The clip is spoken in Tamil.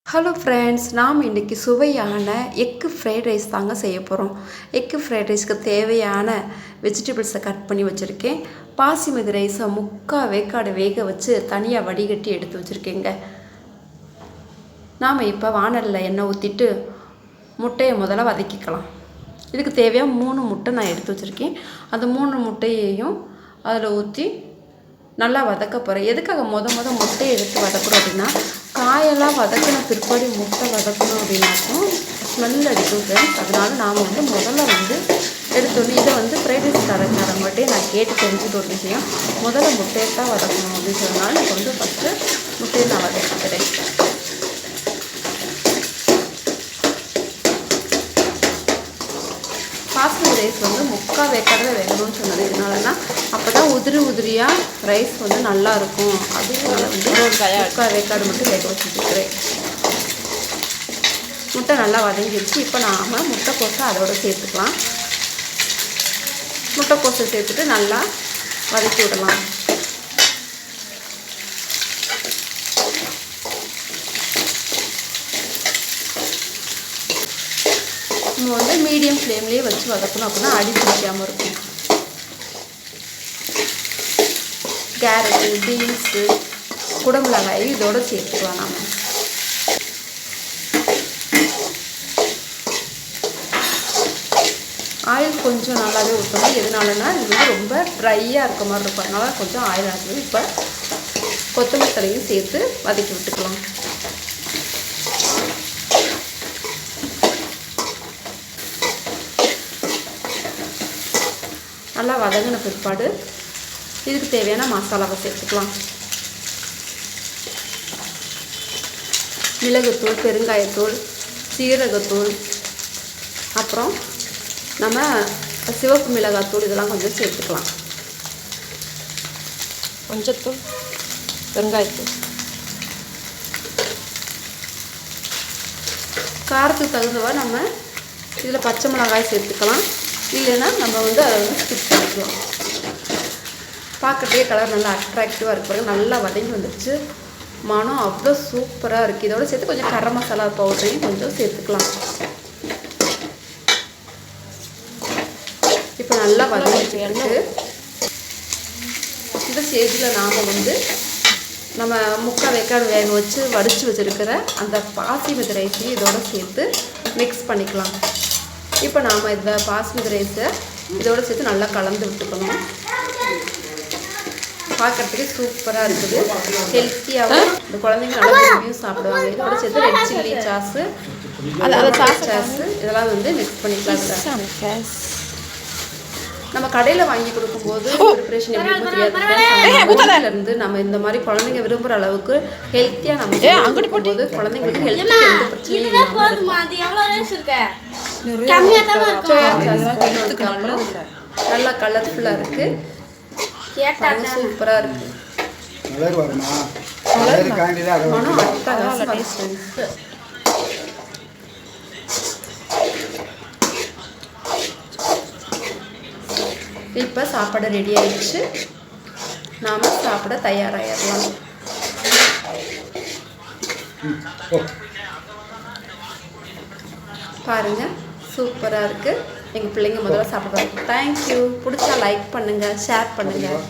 ஹலோ ஃப்ரெண்ட்ஸ், நாம் இன்றைக்கி சுவையான எக்கு ஃப்ரைட் ரைஸ் தாங்க செய்ய போகிறோம். எக்கு ஃப்ரைட் ரைஸ்க்கு தேவையான வெஜிடபிள்ஸை கட் பண்ணி வச்சுருக்கேன். பாசிமதி ரைஸை 3/4 வேக்காடு வேக வச்சு தனியாக வடிகட்டி எடுத்து வச்சுருக்கேங்க. நாம் இப்போ வானலில் எண்ணெய் ஊற்றிட்டு முட்டையை முதல்ல வதக்கிக்கலாம். இதுக்கு தேவையாக 3 முட்டை நான் எடுத்து வச்சுருக்கேன். அந்த 3 முட்டையையும் அதில் ஊற்றி நல்லா வதக்க போகிறேன். எதுக்காக முட்டையை எடுத்து வதக்கணும் அப்படின்னா, காயெல்லாம் வதக்கின பிற்பாடு முட்டை வதக்கணும் அப்படின்னாக்கும் ஸ்மெல் அடிக்கும் ஃப்ரெண்ட்ஸ். அதனால் நாம் முதல்ல எடுத்தோன்னே இதை ஃப்ரைட் ரைஸ் தரங்காரங்கள்கிட்டே நான் கேட்டு தெரிஞ்சுட்டு ஒரு விஷயம், முதல்ல முட்டையை தான் வதக்கணும் அப்படின்னு சொன்னால் இப்போ ஃபஸ்ட்டு முட்டையை நான் வதக்கிக்கிறேன். பாஸ்மதி ரைஸ் 3/4 வேக்காடில் வேகணும்னு சொன்னது இதனாலனா, அப்போ தான் உதிரியாக ரைஸ் நல்லா இருக்கும். அதனால 3/4 வேக்காடு மட்டும் வேக வச்சுருக்கிறேன். முட்டை நல்லா வதங்கிடுச்சு. இப்போ நாம் முட்டைக்கோஸை அதோடு சேர்த்துக்கலாம். முட்டைக்கோஸை சேர்த்துட்டு நல்லா வதக்கி விடலாம். நம்ம மீடியம் ஃப்ளேம்லேயே வச்சு வதக்கணும், அப்படின்னா அடி பிடிக்காமல் இருக்கும். கேரட்டு, பீன்ஸு, குடமிளகாய் இதோடு சேர்த்துக்கலாம். நாம் ஆயில் கொஞ்சம் நல்லாவே ஊற்றணும். எதனாலனா இது ரொம்ப ட்ரையாக இருக்க மாதிரி இருக்கும். அதனால் கொஞ்சம் ஆயில் ஆகுது. இப்போ கொத்தமல்லி தழையும் சேர்த்து வதக்கி விட்டுக்கலாம். நல்லா வதங்கின பிற்பாடு இதுக்கு தேவையான மசாலாவை சேர்த்துக்கலாம். மிளகுத்தூள், பெருங்காயத்தூள், சீரகத்தூள், அப்புறம் நம்ம சிவப்பு மிளகாத்தூள் இதெல்லாம் கொஞ்சம் சேர்த்துக்கலாம். மஞ்சத்தூள், பெருங்காயத்தூள். காரத்துக்கு தகுந்தவா நம்ம இதில் பச்சை மிளகாய் சேர்த்துக்கலாம். இல்லைன்னா நம்ம அதை ஸ்கிப் பண்ணிக்கலாம். பார்க்கறதுக்கே கலர் நல்லா அட்ராக்டிவாக இருக்கு. நல்லா வதங்கி வந்துடுச்சு. மனம் அவ்வளோ சூப்பராக இருக்குது. இதோடு சேர்த்து கொஞ்சம் கரம் மசாலா பவுடரையும் கொஞ்சம் சேர்த்துக்கலாம். இப்போ நல்லா வதங்கிட்டு இந்த ஸ்டேஜில் நாம் நம்ம 3/4 வேக்காடு வேக வச்சு வடித்து வச்சுருக்கிற அந்த பாசிமதி ரைஸையும் இதோடு சேர்த்து மிக்ஸ் பண்ணிக்கலாம். இப்போ நாம் இந்த பாஸ்மதி ரைஸை இதோடு சேர்த்து நல்லா கலந்து விட்டுக்கணும். பார்க்குறதுக்கு சூப்பராக இருக்குது. ஹெல்த்தியாகவும் இந்த குழந்தைங்க நல்லா விரும்பியும் சாப்பிடுவாங்க. இதோட சேர்த்து ரெட் சில்லி சாஸு, சாஸு இதெல்லாம் மிக்ஸ் பண்ணிக்கலாம். நம்ம கடையில் வாங்கி கொடுக்கும்போது ப்ரிப்ரேஷன் எப்படி தெரியாது. நம்ம இந்த மாதிரி குழந்தைங்க விரும்புகிற அளவுக்கு ஹெல்த்தியாக நம்ம கொடுக்கும்போது குழந்தைங்களுக்கு ஹெல்த்தியாக எந்த பிரச்சனையும் நல்லா கலர்ஃபுல்லாக இருக்குது. சூப்பராக இருக்குது. இப்போ சாப்பாடு ரெடி ஆயிடுச்சு. நாம் சாப்பிட தயாராகிடலாம். பாருங்கள், சூப்பராக இருக்குது. எங்கள் பிள்ளைங்க முதல்ல சாப்பிடுவாங்க. தேங்க்யூ. பிடிச்சா லைக் பண்ணுங்கள், ஷேர் பண்ணுங்கள்.